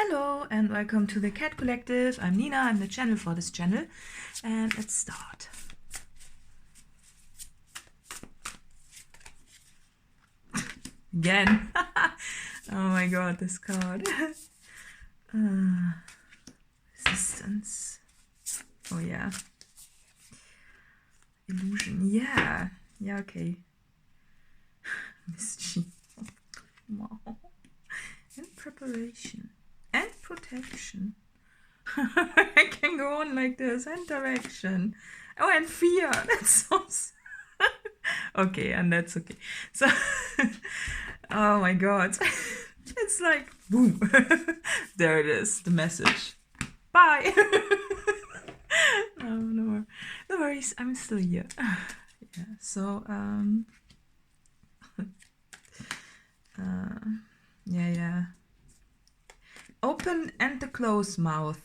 Hello and welcome to the Cat Collective. I'm Nina, I'm the channel for this channel, and let's start. Again. Oh my god, this card. Resistance. Oh yeah. Illusion. Yeah. Yeah, okay. Mischief. Wow. And preparation. And protection. I can go on like this. And direction. Oh, and fear. That's so okay, and that's okay. So, oh my god. It's like, boom. There it is, the message. Bye. Oh, no worries, I'm still here. Yeah, so, yeah. Open and the closed mouth.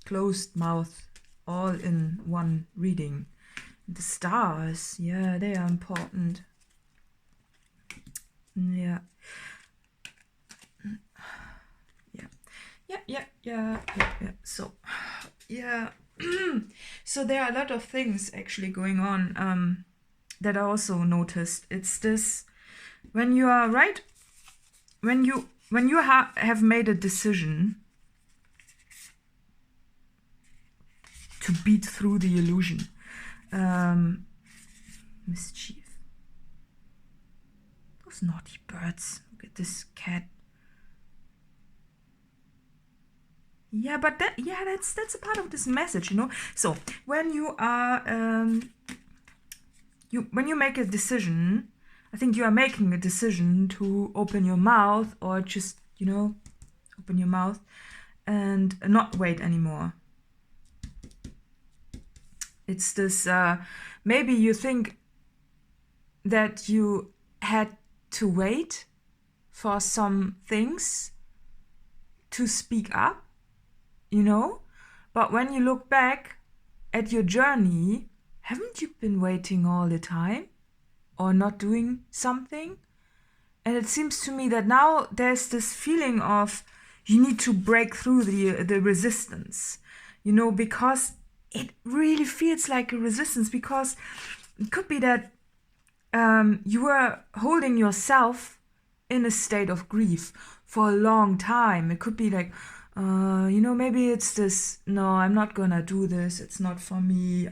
Closed mouth, all in one reading. The stars, yeah, they are important. Yeah. Yeah. So, yeah. So there are a lot of things actually going on that I also noticed. It's this, when you are right, when you have made a decision to beat through the illusion. Mischief. Those naughty birds. Look at this cat. Yeah, but that's a part of this message, you know. So when you are when you make a decision, I think you are making a decision to open your mouth, or just, you know, open your mouth and not wait anymore. It's this, maybe you think that you had to wait for some things to speak up, you know? But when you look back at your journey, haven't you been waiting all the time? Or not doing something? And it seems to me that now there's this feeling of you need to break through the resistance, you know, because it really feels like a resistance, because it could be that you were holding yourself in a state of grief for a long time. It could be like, you know, maybe it's this, no, I'm not gonna do this, it's not for me,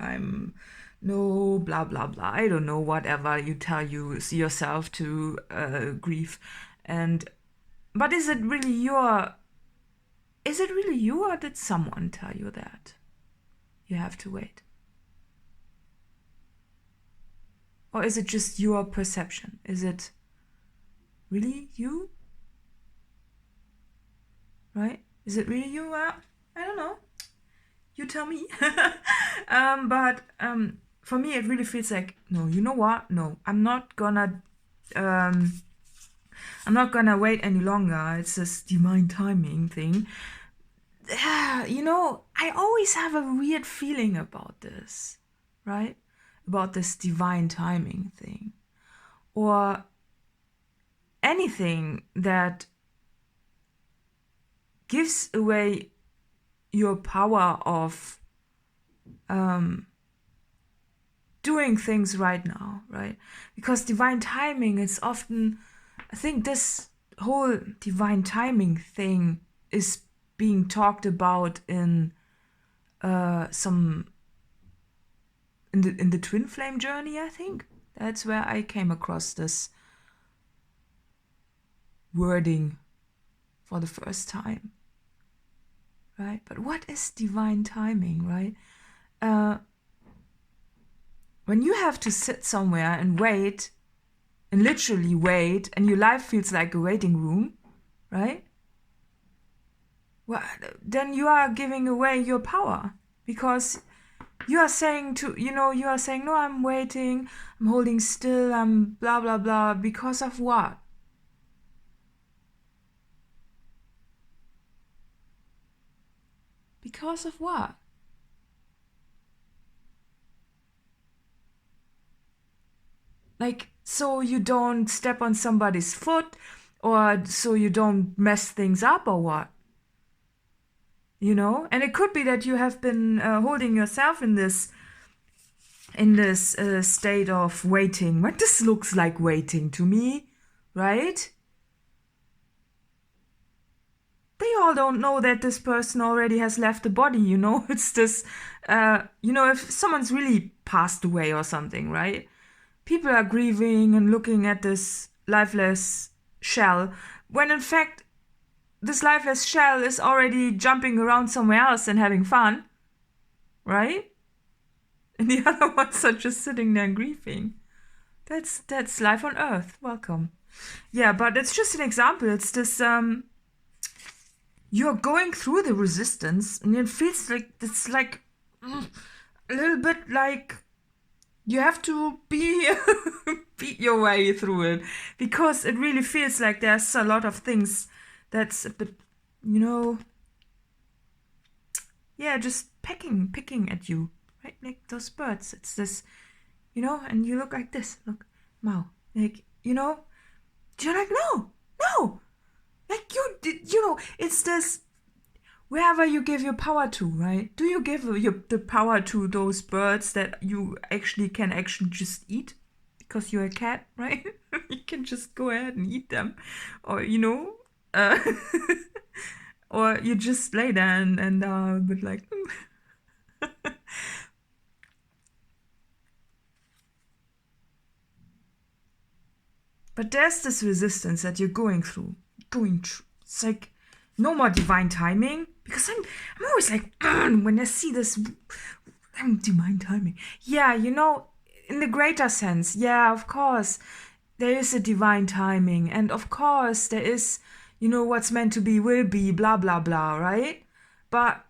no, blah, blah, blah. I don't know, whatever you tell yourself to grieve. But is it really you, or did someone tell you that you have to wait? Or is it just your perception? Is it really you? Right? Is it really you? I don't know. You tell me. But for me, it really feels like, no, you know what? No, I'm not gonna wait any longer. It's this divine timing thing. You know, I always have a weird feeling about this, right? About this divine timing thing, or anything that gives away your power of doing things right now, right? Because divine timing is often, I think this whole divine timing thing is being talked about in in the twin flame journey, I think. That's where I came across this wording for the first time, right? But what is divine timing, right? When you have to sit somewhere and wait, and literally wait, and your life feels like a waiting room, right? Well, then you are giving away your power, because you are saying no, I'm waiting, I'm holding still, I'm blah, blah, blah, because of what? Because of what? Like, so you don't step on somebody's foot, or so you don't mess things up, or what? you know. And it could be that you have been holding yourself in this state of waiting. What this looks like waiting to me, right? They all don't know that this person already has left the body, you know. It's this, you know, if someone's really passed away or something, right? People are grieving and looking at this lifeless shell, when in fact, this lifeless shell is already jumping around somewhere else and having fun, right? And the other ones are just sitting there and grieving. That's life on Earth. Welcome. Yeah, but it's just an example. It's this, you're going through the resistance, and it feels like it's like a little bit like you have to beat your way through it, because it really feels like there's a lot of things that's a bit, you know, yeah, just picking at you, right? Like those birds. It's this, you know, and you look like this. Look, Mao, like, you know, you're like, no. Like, you know, it's this, wherever you give your power to, right? Do you give the power to those birds that you can actually just eat? Because you're a cat, right? You can just go ahead and eat them. Or, you know, or you just lay there and a bit like, But there's this resistance that you're going through. It's like no more divine timing, because I'm always like, when I see this divine timing. Yeah, you know, in the greater sense, yeah, of course, there is a divine timing, and of course there is, you know, what's meant to be will be, blah blah blah, right? But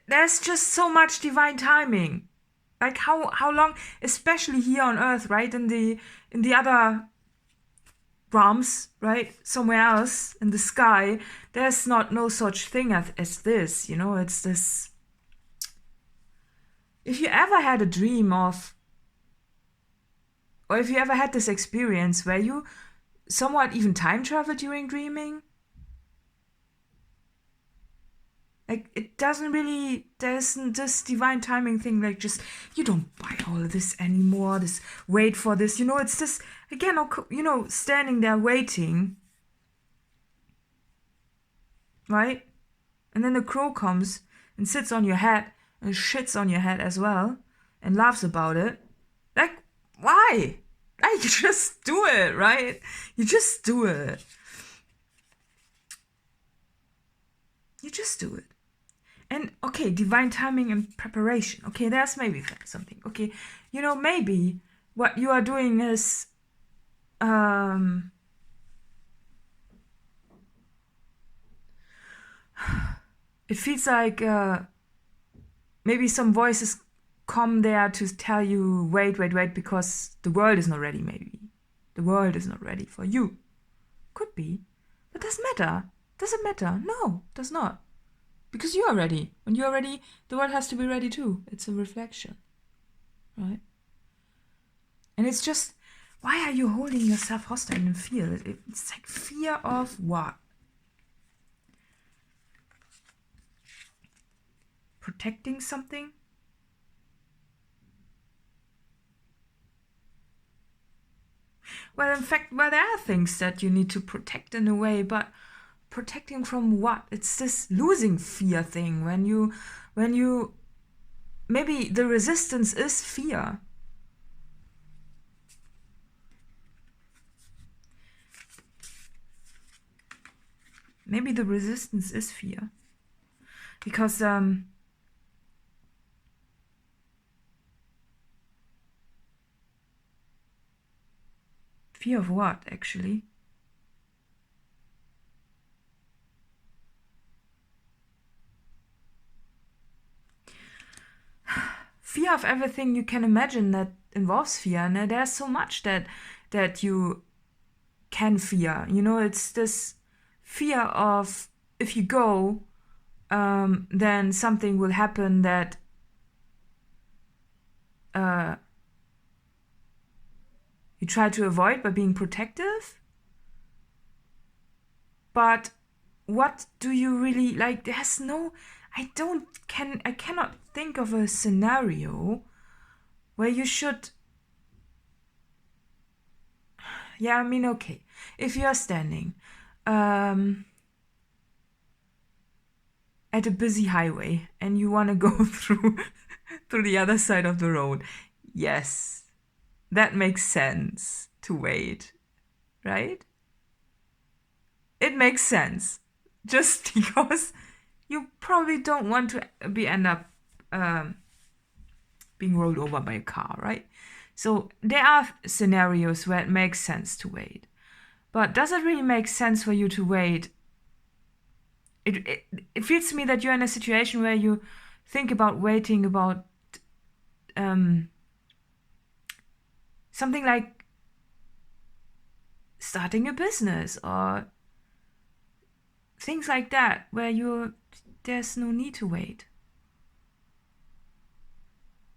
there's just so much divine timing. Like how long, especially here on Earth, right? In the other realms, right, somewhere else in the sky, there's no such thing as this, you know. It's this, if you ever had a dream of, or if you ever had this experience where you somewhat even time travel during dreaming, like, it doesn't really, there's this divine timing thing, like, just, you don't buy all of this anymore, this wait for this, you know. It's this, again, you know, standing there waiting, right? And then the crow comes and sits on your head and shits on your head as well and laughs about it. Like, why? Like, you just do it, right? You just do it. You just do it. And, okay, divine timing and preparation. Okay, there's maybe something. Okay, you know, maybe what you are doing is, it feels like maybe some voices come there to tell you, wait, because the world is not ready, maybe. The world is not ready for you. Could be. But doesn't matter. Does it matter? No, does not. Because you are ready. When you are ready, the world has to be ready too. It's a reflection, right? And it's just, why are you holding yourself hostile in fear? It's like fear of what? Protecting something? Well, in fact, there are things that you need to protect in a way, but protecting from what? It's this losing fear thing. When you maybe the resistance is fear. Maybe the resistance is fear. Because fear of what, actually? Fear of everything you can imagine that involves fear. And there's so much that you can fear. You know, it's this fear of, if you go, then something will happen that you try to avoid by being protective. But what do you really, like, there's no, I cannot think of a scenario where you should. Yeah, I mean, okay. If you are standing at a busy highway and you want to go through the other side of the road, yes, that makes sense to wait, right? It makes sense, just because you probably don't want to end up being rolled over by a car, right? So there are scenarios where it makes sense to wait. But does it really make sense for you to wait? It feels to me that you're in a situation where you think about waiting about something like starting a business or things like that, where there's no need to wait,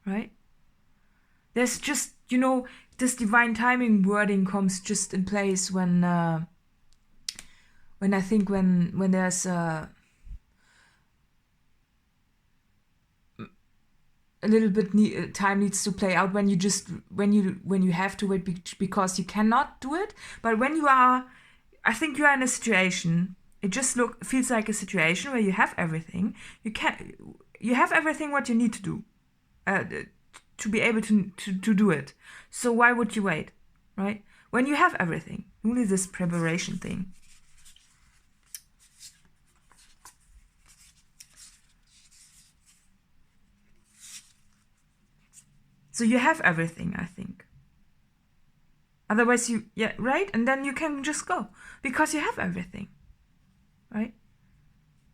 right? There's just, this divine timing wording comes just in place when I think when there's a little bit time needs to play out, when you have to wait because you cannot do it. But when I think you are in a situation, it just feels like a situation where you have everything. You have everything what you need to do to be able to do it. So why would you wait, right? When you have everything, only this preparation thing. So you have everything, I think. Otherwise right? And then you can just go because you have everything, right?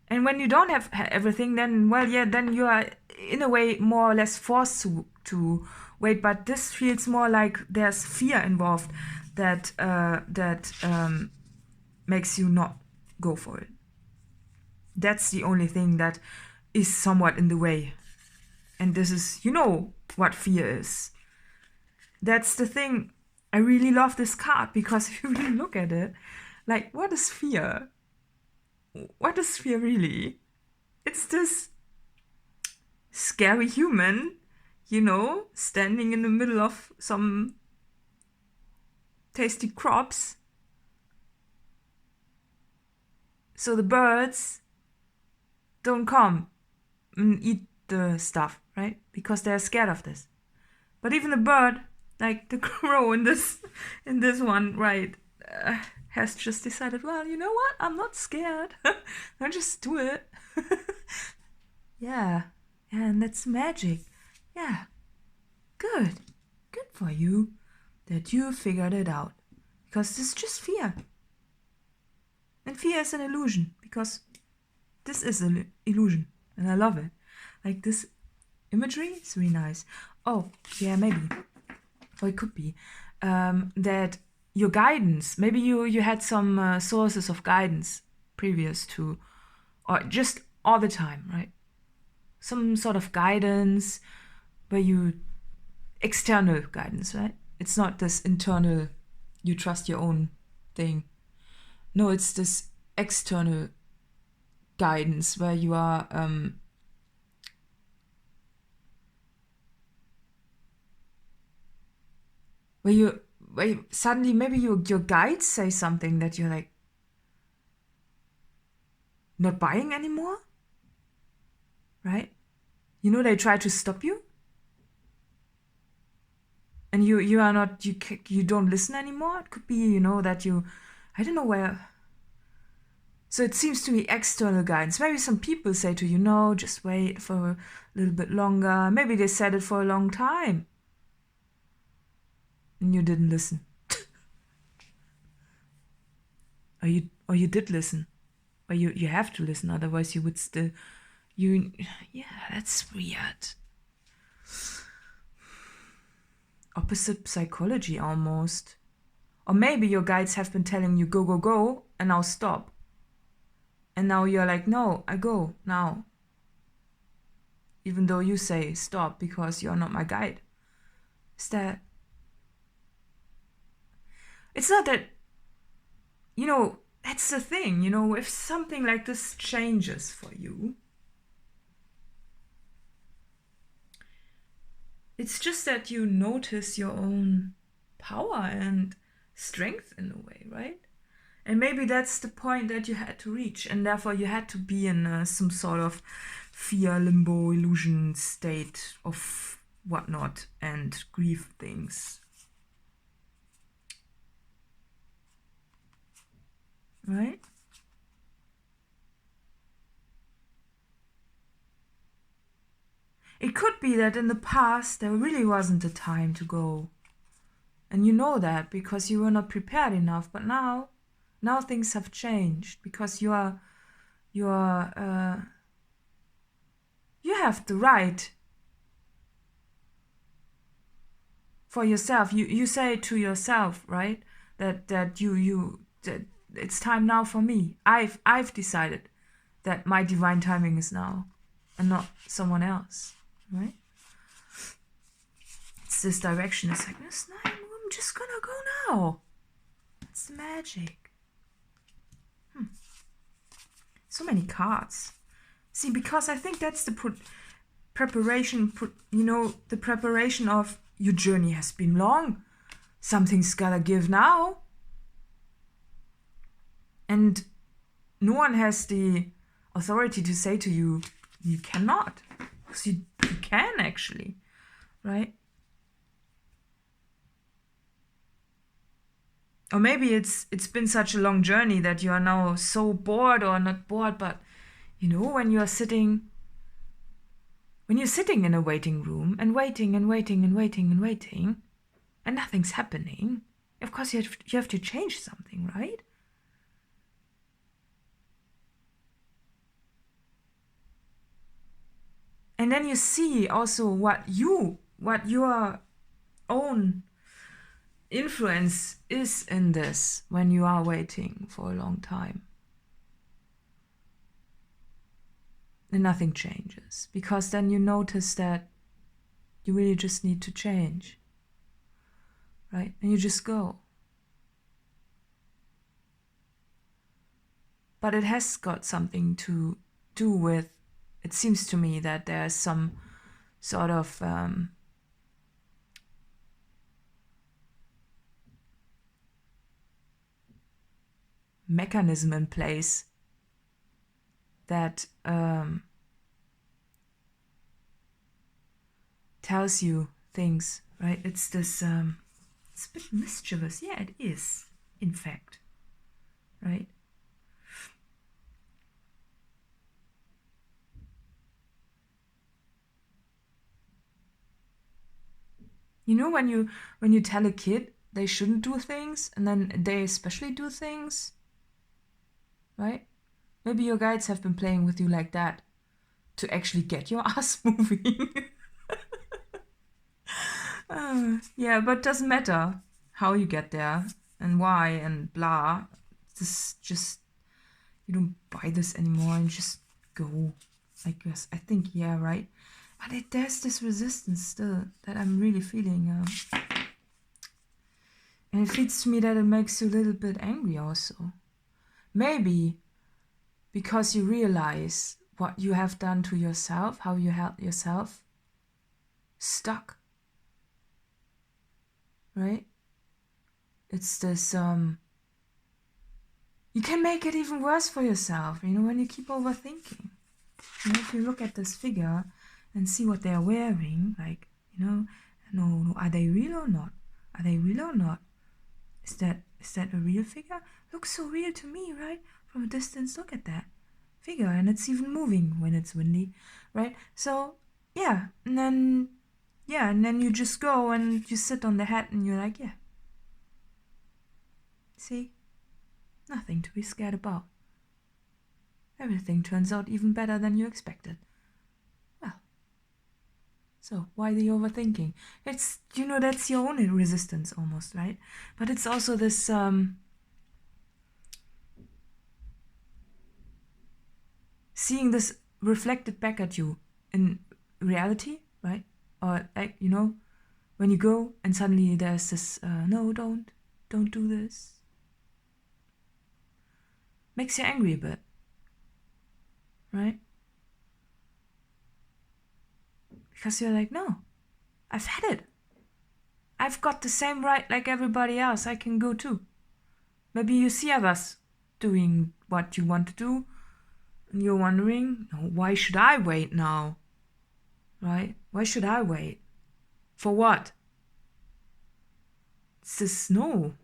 And when you don't have everything, then then you are in a way more or less forced to wait. But this feels more like there's fear involved that makes you not go for it. That's the only thing that is somewhat in the way. And this is, what fear is. That's the thing. I really love this card because if you really look at it, like, what is fear? What is fear really? It's this scary human, standing in the middle of some tasty crops. So the birds don't come and eat the stuff, right? Because they're scared of this. But even the bird, like the crow in this one, right, has just decided, well, you know what? I'm not scared. I'll just do it. Yeah, and that's magic. Yeah, good for you that you figured it out. Because this is just fear. And fear is an illusion, because this is an illusion, and I love it. Like, this imagery is really nice. Oh, yeah, maybe. Or it could be that your guidance, maybe you had some sources of guidance previous to, or just all the time, right? Some sort of guidance where external guidance, right? It's not this internal, you trust your own thing. No, it's this external guidance where you are where suddenly maybe your guides say something that you're like not buying anymore, right? They try to stop you, and you are not, you don't listen anymore. It could be that I don't know where. So it seems to me external guidance. Maybe some people say to you, no, just wait for a little bit longer. Maybe they said it for a long time and you didn't listen. or you did listen. Or you have to listen, otherwise you would still, yeah, that's weird. Opposite psychology almost. Or maybe your guides have been telling you go, go, go, and now stop. And now you're like, no, I go now. Even though you say stop because you're not my guide. Is that... It's not that, that's the thing, if something like this changes for you, It's just that you notice your own power and strength in a way, right? And maybe that's the point that you had to reach, and therefore you had to be in some sort of fear, limbo, illusion state of whatnot and grieve things. Right? It could be that in the past there really wasn't a time to go. And you know that because you were not prepared enough. But now things have changed because you have the right for yourself. You say to yourself, right? That it's time now for me. I've decided that my divine timing is now and not someone else, right? It's this direction. It's like, this night, I'm just gonna go now. It's magic. So many cards. See, because I think that's the preparation, the preparation of your journey has been long. Something's gotta give now. And no one has the authority to say to you, you cannot. Because you can actually, right? Or maybe it's been such a long journey that you are now so bored, or not bored, but when you're sitting in a waiting room and waiting and waiting and waiting and waiting and nothing's happening, of course you have to change something, right? And then you see also what your own influence is in this when you are waiting for a long time. And nothing changes, because then you notice that you really just need to change, right? And you just go. But it has got something to do with, it seems to me that there's some sort of mechanism in place that tells you things, right? It's this, it's a bit mischievous. Yeah, it is, in fact, right? When you tell a kid they shouldn't do things, and then they especially do things, right? Maybe your guides have been playing with you like that to actually get your ass moving. Yeah, but it doesn't matter how you get there and why and blah. Just you don't buy this anymore and just go. I guess. I think, yeah, right? But there's this resistance still that I'm really feeling. And it feels to me that it makes you a little bit angry also. Maybe because you realize what you have done to yourself, how you held yourself stuck. Right? It's this, you can make it even worse for yourself, when you keep overthinking. If you look at this figure and see what they're wearing, like, no, are they real or not? Are they real or not? Is that a real figure? Looks so real to me, right? From a distance, look at that figure, and it's even moving when it's windy, right? So, yeah, and then you just go and you sit on the hat and you're like, yeah. See? Nothing to be scared about. Everything turns out even better than you expected. Well, so why the overthinking? It's, that's your own resistance almost, right? But it's also this, seeing this reflected back at you in reality, right? Or like, when you go and suddenly there's this, no, don't do this. Makes you angry a bit, right? Because you're like, no, I've had it. I've got the same right like everybody else. I can go too. Maybe you see others doing what you want to do, and you're wondering, oh, why should I wait now? Right? Why should I wait? For what? It's this no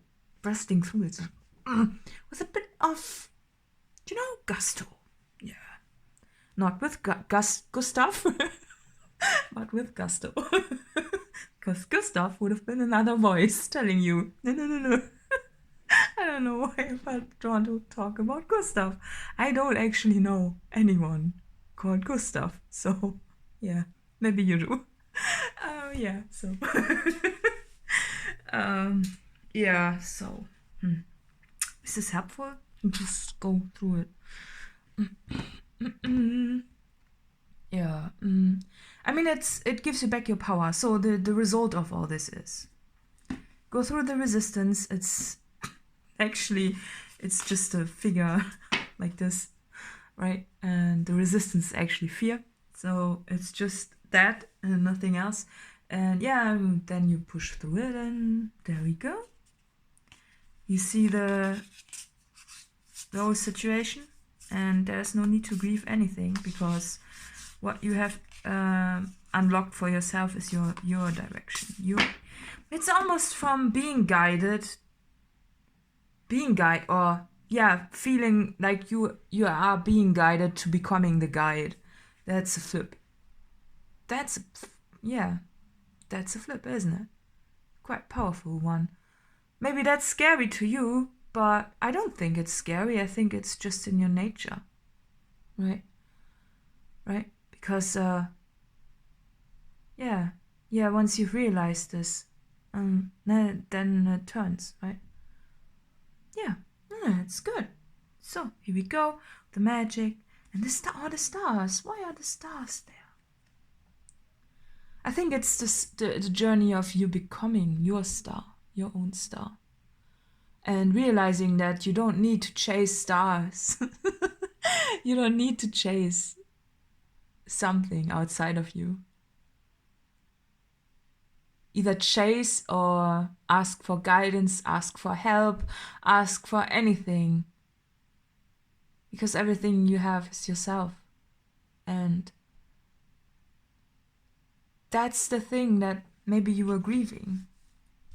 bursting through it with a bit of, gusto. Yeah. Not with Gustav, but with gusto. Because Gustav would have been another voice telling you, no. I don't know why I want to talk about Gustav. I don't actually know anyone called Gustav. So, yeah, maybe you do. Yeah, so. Yeah, so. Is this helpful? Just go through it. Yeah. I mean, it gives you back your power. So the result of all this is go through the resistance. It's just a figure like this, right? And the resistance is actually fear. So it's just that and nothing else. And yeah, then you push through it, and there we go. You see the whole situation, and there's no need to grieve anything, because what you have unlocked for yourself is your direction. It's almost from being guided, or feeling like you are being guided to becoming the guide. That's a flip. That's a flip, isn't it? Quite powerful one. Maybe that's scary to you, but I don't think it's scary. I think it's just in your nature, right? Because once you've realized this, then it turns, right? Yeah, it's good. So here we go, the magic and the stars. Why are the stars there? I think it's the journey of you becoming your star, your own star, and realizing that you don't need to chase stars. You don't need to chase something outside of you. Either chase or ask for guidance, ask for help, ask for anything. Because everything you have is yourself. And that's the thing that maybe you were grieving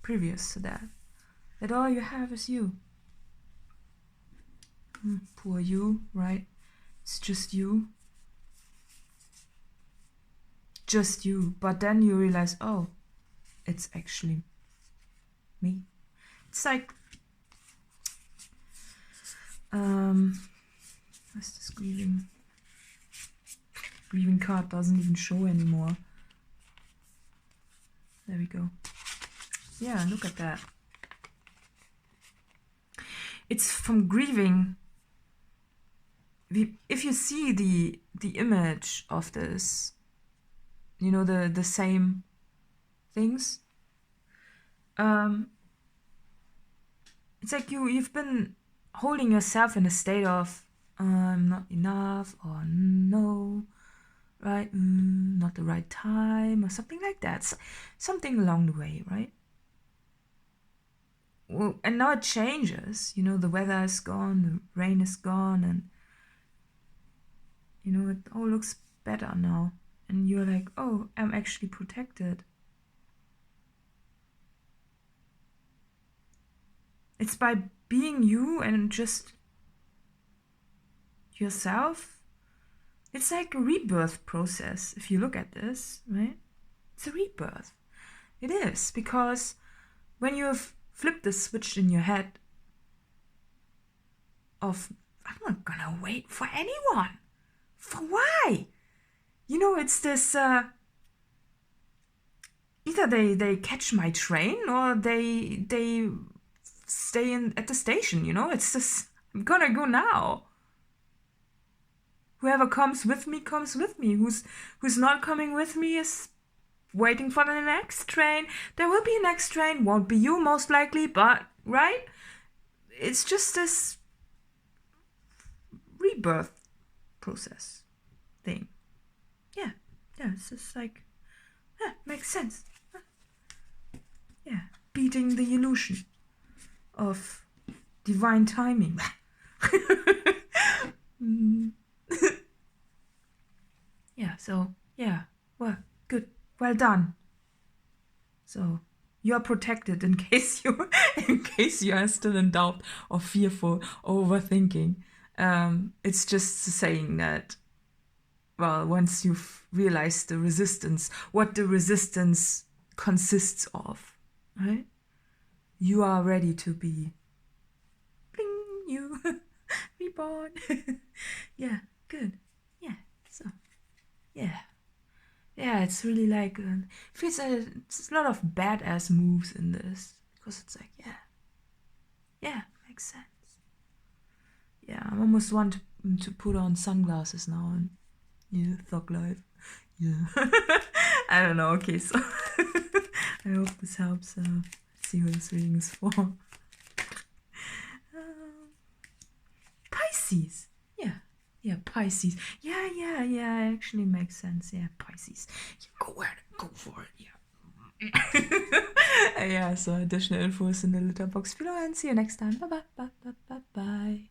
previous to that. That all you have is you. Poor you, right? It's just you. Just you. But then you realize, oh, it's actually me. It's like, what's this grieving? Grieving card doesn't even show anymore. There we go. Yeah, look at that. It's from grieving. If you see the image of this, the same things, it's like you've been holding yourself in a state of I'm not enough, or no, right, not the right time, or something like that, something along the way, right? Well, and now it changes, the weather is gone, the rain is gone, and it all looks better now, and you're like, oh, I'm actually protected. It's by being you and just yourself. It's like a rebirth process, if you look at this, right? It's a rebirth. It is, because when you have flipped the switch in your head of, I'm not gonna wait for anyone. For why? It's this, either they catch my train, or they stay at the station, It's just, I'm gonna go now. Whoever comes with me comes with me. Who's not coming with me is waiting for the next train. There will be a next train. Won't be you, most likely, but, right? It's just this rebirth process thing. Yeah, it's just like, makes sense. yeah, beating the illusion of divine timing. Yeah, so, yeah, well, good, well done. So, you are protected in case you are still in doubt or fearful or overthinking. It's just saying that, well, once you've realized the resistance, what the resistance consists of, right? You are ready to be, bling, you, reborn. Yeah, good. Yeah, so, yeah. Yeah, it's really like, feels it's a lot of badass moves in this. Because it's like, yeah, makes sense. Yeah, I almost want to put on sunglasses now and, yeah, thug life. Yeah. I don't know, okay, so I hope this helps. Let's see what this reading is for. Pisces. Yeah, Pisces. Yeah, actually makes sense. Yeah, Pisces. Yeah, go for it, yeah. Yeah, so additional info is in the letterbox below and see you next time. Bye.